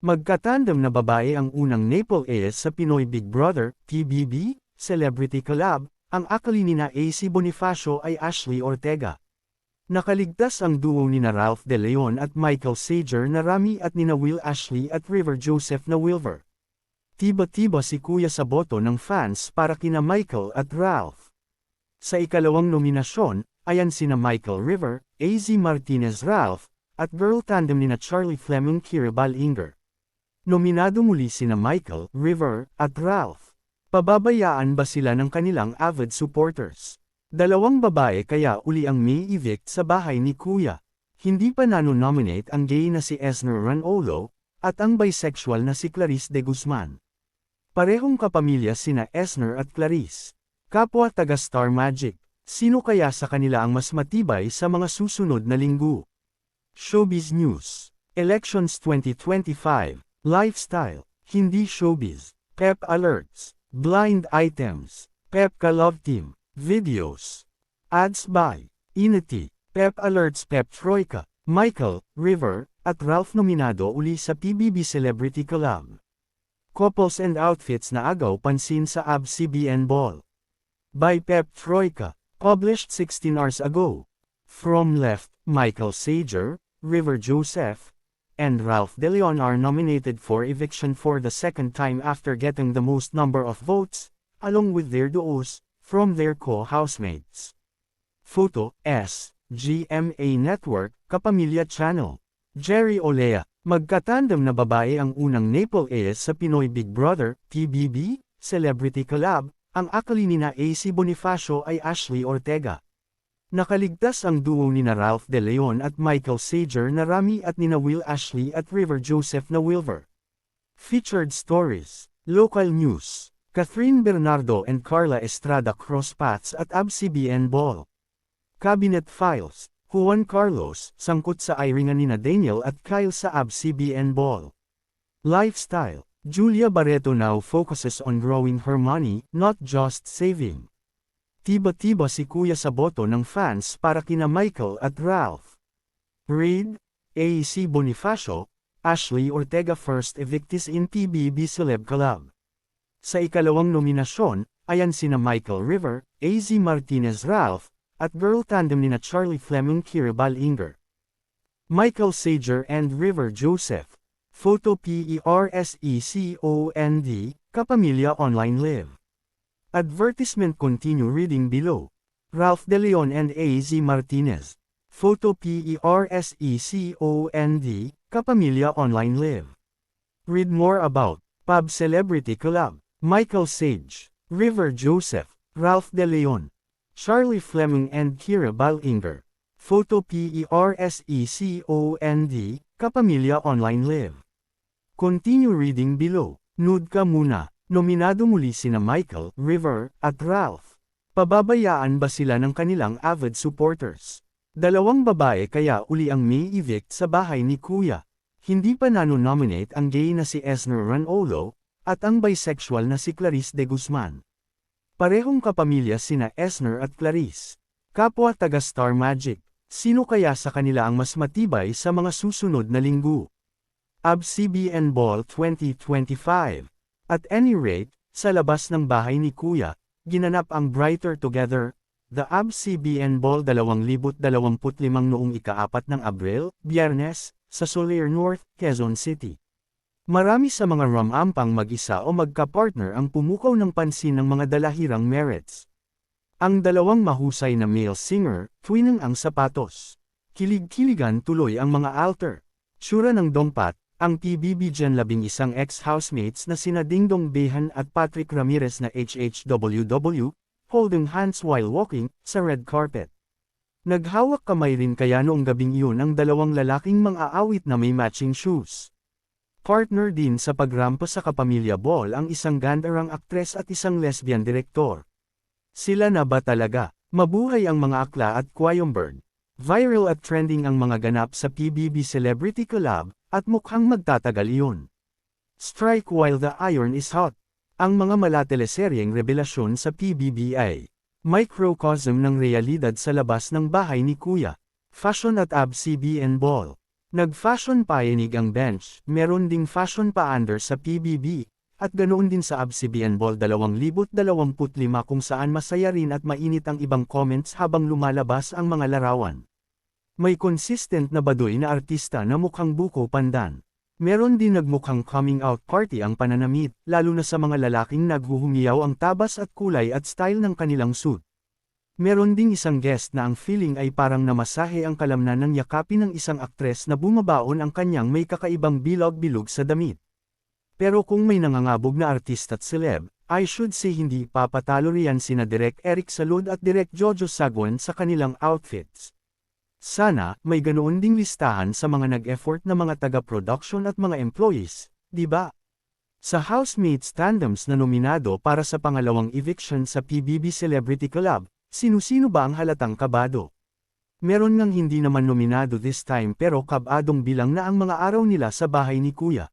Magkatandem na babae ang unang Naple Ace sa Pinoy Big Brother, PBB, Celebrity Collab, ang akali nina AC Bonifacio ay Ashley Ortega. Nakaligtas ang duo nina Ralph De Leon at Michael Sager na Rami at nina Will Ashley at River Joseph na Wilver. Tiba-tiba si Kuya sa boto ng fans para kina Michael at Ralph. Sa ikalawang nominasyon, ayan sina Michael River, AZ Martinez Ralph, at girl tandem nina Charlie Fleming Kira Balinger. Nominado muli sina Michael, River, at Ralph. Pababayaan ba sila ng kanilang avid supporters? Dalawang babae kaya uli ang may evict sa bahay ni Kuya. Hindi pa nano-nominate ang gay na si Esner Ranolo, at ang bisexual na si Clarice de Guzman. Parehong kapamilya sina Esner at Clarice. Kapwa taga Star Magic. Sino kaya sa kanila ang mas matibay sa mga susunod na linggo? Showbiz News. Elections 2025. Lifestyle. Hindi showbiz. Pep Alerts. Blind items. Pepka Love Team. Videos. Ads by Inati. Pep Alerts Pep Troika. Michael, River, at Ralph nominado uli sa PBB Celebrity Collab. Couples and outfits na agaw pansin sa ABS-CBN Ball. By Pep Troika. Published 16 hours ago. From left, Michael Sager, River Joseph, and Ralph De Leon are nominated for eviction for the second time after getting the most number of votes, along with their duos, from their co-housemates. Photo, GMA Network, Kapamilya Channel. Jerry Olea, magkatandem na babae ang unang Naple Ace sa Pinoy Big Brother, PBB, Celebrity Collab, ang akali nina AC Bonifacio ay Ashley Ortega. Nakaligtas ang duo nina Ralph De Leon at Michael Sager na Rami at nina Will Ashley at River Joseph na Wilver. Featured stories. Local news. Catherine Bernardo and Carla Estrada cross paths at ABS-CBN Ball. Cabinet files. Juan Carlos, sangkot sa iringan nina Daniel at Kyle sa ABS-CBN Ball. Lifestyle. Julia Barreto now focuses on growing her money, not just saving. Tiba-tiba si Kuya sa boto ng fans para kina Michael at Ralph. Read, AC Bonifacio, Ashley Ortega first evictees in PBB Celeb Collab. Sa ikalawang nominasyon, ayan sina Michael River, AZ Martinez Ralph, at girl tandem nina Charlie Fleming Kira Balinger. Michael Sager and River Joseph. Photo PERSECOND, Kapamilya Online Live. Advertisement continue reading below. Ralph De Leon and AZ Martinez. Photo PERSECOND, Kapamilya Online Live. Read more about Pub Celebrity Collab. Michael Sage, River Joseph, Ralph De Leon, Charlie Fleming and Kira Balinger. Photo PERSECOND, Kapamilya Online Live. Continue reading below. Nude ka muna. Nominado muli sina Michael, River, at Ralph. Pababayaan ba sila ng kanilang avid supporters? Dalawang babae kaya uli ang may evict sa bahay ni Kuya. Hindi pa nano-nominate ang gay na si Esner Ranolo, at ang bisexual na si Clarice de Guzman. Parehong kapamilya sina Esner at Clarice. Kapwa taga Star Magic. Sino kaya sa kanila ang mas matibay sa mga susunod na linggo? ABS-CBN Ball 2025. At any rate, sa labas ng bahay ni Kuya, ginanap ang Brighter Together, the ABS-CBN Ball 2025 noong ika-4 ng Abril, Biyernes, sa Soler North, Quezon City. Marami sa mga rumampang mag-isa o magka-partner ang pumukaw ng pansin ng mga dalahirang merits. Ang dalawang mahusay na male singer, twinning ang sapatos. Kilig-kiligan tuloy ang mga alter. Tsura ng dongpat. Ang PBB Gen 11 ex-housemates na sina Dingdong Behan at Patrick Ramirez na HHWW, holding hands while walking, sa red carpet. Naghawak kamay rin kaya noong gabing iyon ang dalawang lalaking mang-aawit na may matching shoes. Partner din sa pagrampa sa Kapamilya Ball ang isang gandarang aktres at isang lesbian direktor. Sila na ba talaga? Mabuhay ang mga akla at Quayumberg. Viral at trending ang mga ganap sa PBB Celebrity Collab, at mukhang magtatagal iyon. Strike while the iron is hot. Ang mga malateleseryeng revelasyon sa PBB ay microcosm ng realidad sa labas ng bahay ni Kuya. Fashion at ABS-CBN Ball. Nag-fashion payanig ang bench, meron ding fashion pa-under sa PBB, at ganoon din sa ABS-CBN Ball 2025 kung saan masaya rin at mainit ang ibang comments habang lumalabas ang mga larawan. May consistent na baduy na artista na mukhang buko pandan. Meron din nagmukhang coming out party ang pananamit, lalo na sa mga lalaking naghuhumiyaw ang tabas at kulay at style ng kanilang suit. Meron ding isang guest na ang feeling ay parang namasahe ang kalamnan ng yakapin ng isang aktres na bumabaon ang kanyang may kakaibang bilog-bilog sa damit. Pero kung may nangangabog na artist at celeb, I should say hindi papatalo riyan sina Direk Eric Salud at Direk Jojo Sagwan sa kanilang outfits. Sana, may ganoon ding listahan sa mga nag-effort na mga taga-production at mga employees, di ba? Sa housemates tandems na nominado para sa pangalawang eviction sa PBB Celebrity Collab, sino-sino ba ang halatang kabado? Meron ngang hindi naman nominado this time pero kabadong bilang na ang mga araw nila sa bahay ni Kuya.